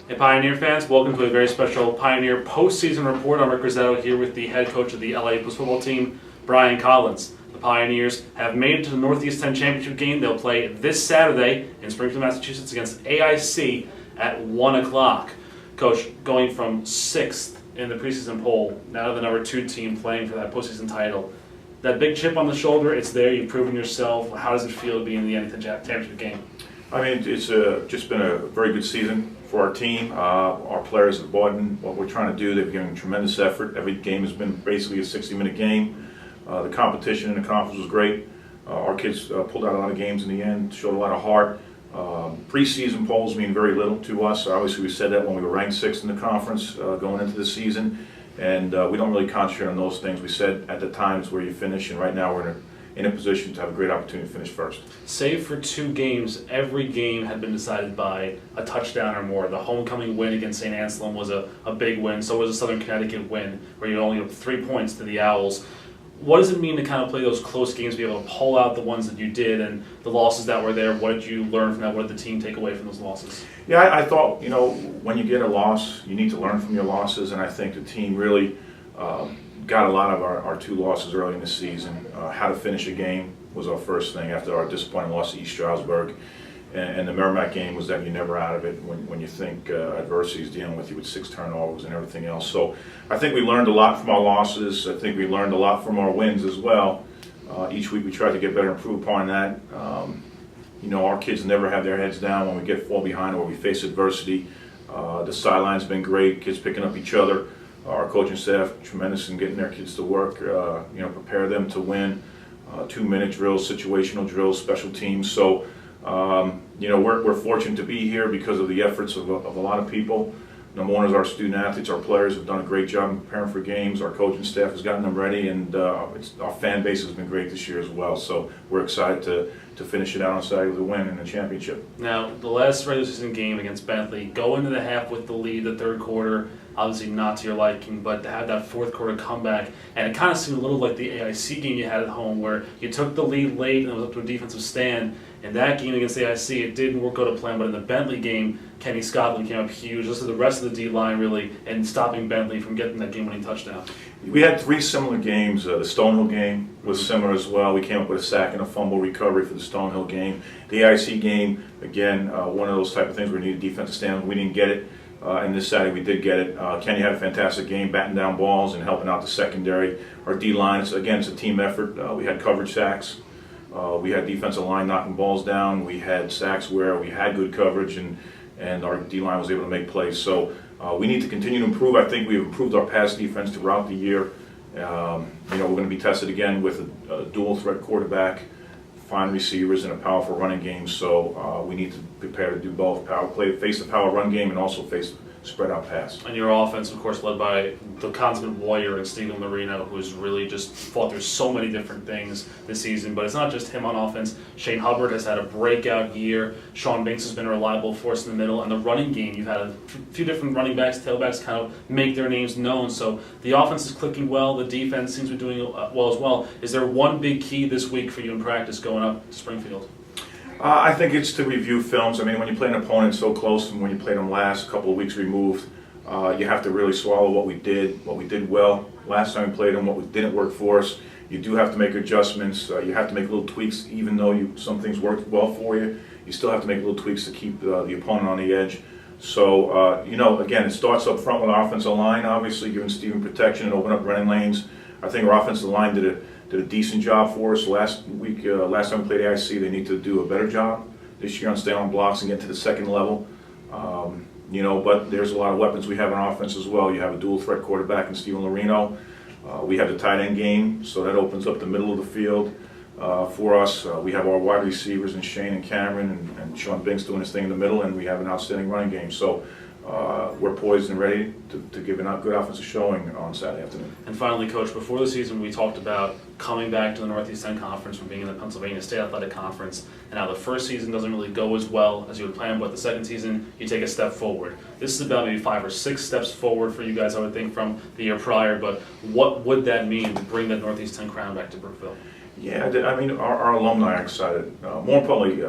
Hey Pioneer fans, welcome to a very special Pioneer postseason report. I'm Rick Rosetto here with the head coach of the LIU football team, Brian Collins. The Pioneers have made it to the Northeast 10 championship game. They'll play this Saturday in Springfield, Massachusetts against AIC at 1 o'clock. Coach, going from 6th in the preseason poll, now to the number 2 team playing for that postseason title. That big chip on the shoulder, it's there, you've proven yourself. How does it feel to be in the NE-10 championship game? I mean, it's just been a very good season for our team. Our players have bought in what we're trying to do. They've given tremendous effort. Every game has been basically a 60-minute game. The competition in the conference was great. Our kids pulled out a lot of games in the end, showed a lot of heart. Preseason polls mean very little to us. Obviously, we said that when we were ranked 6th in the conference going into the season, and we don't really concentrate on those things. We said at the time is where you finish, and right now we're in a position to have a great opportunity to finish first. Save for 2 games, every game had been decided by a touchdown or more. The homecoming win against St. Anselm was a big win. So was a Southern Connecticut win, where you only have 3 points to the Owls. What does it mean to kind of play those close games, be able to pull out the ones that you did and the losses that were there? What did you learn from that? What did the team take away from those losses? Yeah, I thought, when you get a loss, you need to learn from your losses, and I think the team really got a lot of our 2 losses early in the season. How to finish a game was our first thing after our disappointing loss to East Stroudsburg. And the Merrimack game was that you're never out of it when you think adversity is dealing with you with 6 turnovers and everything else. So I think we learned a lot from our losses. I think we learned a lot from our wins as well. Each week we tried to get better and improve upon that. Our kids never have their heads down when we fall behind or we face adversity. The sideline's been great, kids picking up each other. Our coaching staff, tremendous in getting their kids to work, prepare them to win. 2-minute drills, situational drills, special teams. So, we're fortunate to be here because of the efforts of a lot of people. Number one is our student athletes, our players have done a great job in preparing for games. Our coaching staff has gotten them ready, and our fan base has been great this year as well. So we're excited to finish it out on Saturday with a win in the championship. Now, the last regular season game against Bentley, go into the half with the lead, the third quarter, obviously not to your liking, but to have that fourth quarter comeback, and it kind of seemed a little like the AIC game you had at home where you took the lead late and it was up to a defensive stand. In that game against AIC, it didn't work out to plan, but in the Bentley game, Kenny Scotland came up huge, just as the rest of the D-line really, and stopping Bentley from getting that game-winning touchdown. We had 3 similar games. The Stonehill game was similar as well. We came up with a sack and a fumble recovery for the Stonehill game. The AIC game, again, one of those type of things where we needed defensive stand. We didn't get it. And this Saturday we did get it. Kenny had a fantastic game, batting down balls and helping out the secondary. Our D-line, again, it's a team effort. We had coverage sacks. We had defensive line knocking balls down. We had sacks where we had good coverage, and our D-line was able to make plays. So we need to continue to improve. I think we've improved our pass defense throughout the year. We're going to be tested again with a dual threat quarterback, fine receivers, and a powerful running game. So we need to prepare to do both: face the power run game, and also face spread out pass. And your offense, of course, led by the consummate warrior and Stephen Marino, who's really just fought through so many different things this season. But it's not just him on offense. Shane Hubbard has had a breakout year. Sean Binks has been a reliable force in the middle. And the running game, you've had a few different running backs, tailbacks kind of make their names known. So the offense is clicking well. The defense seems to be doing well as well. Is there one big key this week for you in practice going up to Springfield? I think it's to review films. I mean, when you play an opponent so close and when you played them last, a couple of weeks removed, you have to really swallow what we did well last time we played them, what didn't work for us. You do have to make adjustments. You have to make little tweaks, even though some things worked well for you. You still have to make little tweaks to keep the opponent on the edge. So, again, it starts up front with our offensive line, obviously, giving Stephen protection and open up running lanes. I think our offensive line did a decent job for us last week. Last time we played AIC, they need to do a better job this year on staying on blocks and get to the second level. But there's a lot of weapons we have on offense as well. You have a dual threat quarterback in Stephen Marino. We have the tight end game, so that opens up the middle of the field for us. We have our wide receivers in Shane and Cameron and Sean Binks doing his thing in the middle, and we have an outstanding running game. So we're poised and ready to give a good offensive showing on Saturday afternoon. And finally, Coach, before the season we talked about coming back to the Northeast 10 Conference from being in the Pennsylvania State Athletic Conference, and how the first season doesn't really go as well as you would plan, but the second season you take a step forward. This is about maybe 5 or 6 steps forward for you guys, I would think, from the year prior, but what would that mean to bring that Northeast 10 crown back to Brookville? Yeah, I mean, our alumni are excited. More importantly,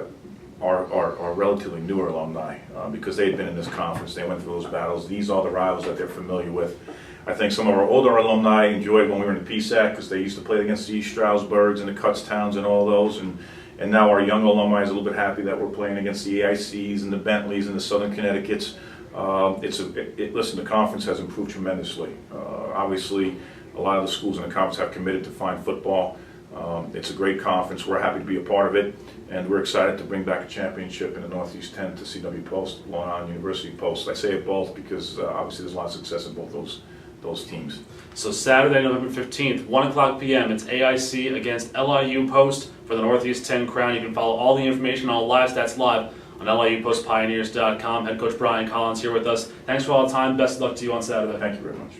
are relatively newer alumni because they've been in this conference. They went through those battles. These are the rivals that they're familiar with. I think some of our older alumni enjoyed when we were in the PSAC because they used to play against the East Stroudsburgs and the Kutztowns and all those. And now our young alumni is a little bit happy that we're playing against the AICs and the Bentleys and the Southern Connecticuts. Listen, the conference has improved tremendously. Obviously, a lot of the schools in the conference have committed to fine football. It's a great conference. We're happy to be a part of it, and we're excited to bring back a championship in the Northeast 10 to CW Post, Long Island University Post. I say it both because obviously there's a lot of success in both those teams. So Saturday, November 15th, 1 o'clock p.m., it's AIC against LIU Post for the Northeast 10 crown. You can follow all the information on live stats live on LIUPostPioneers.com. Head coach Brian Collins here with us. Thanks for all the time. Best of luck to you on Saturday. Thank you very much.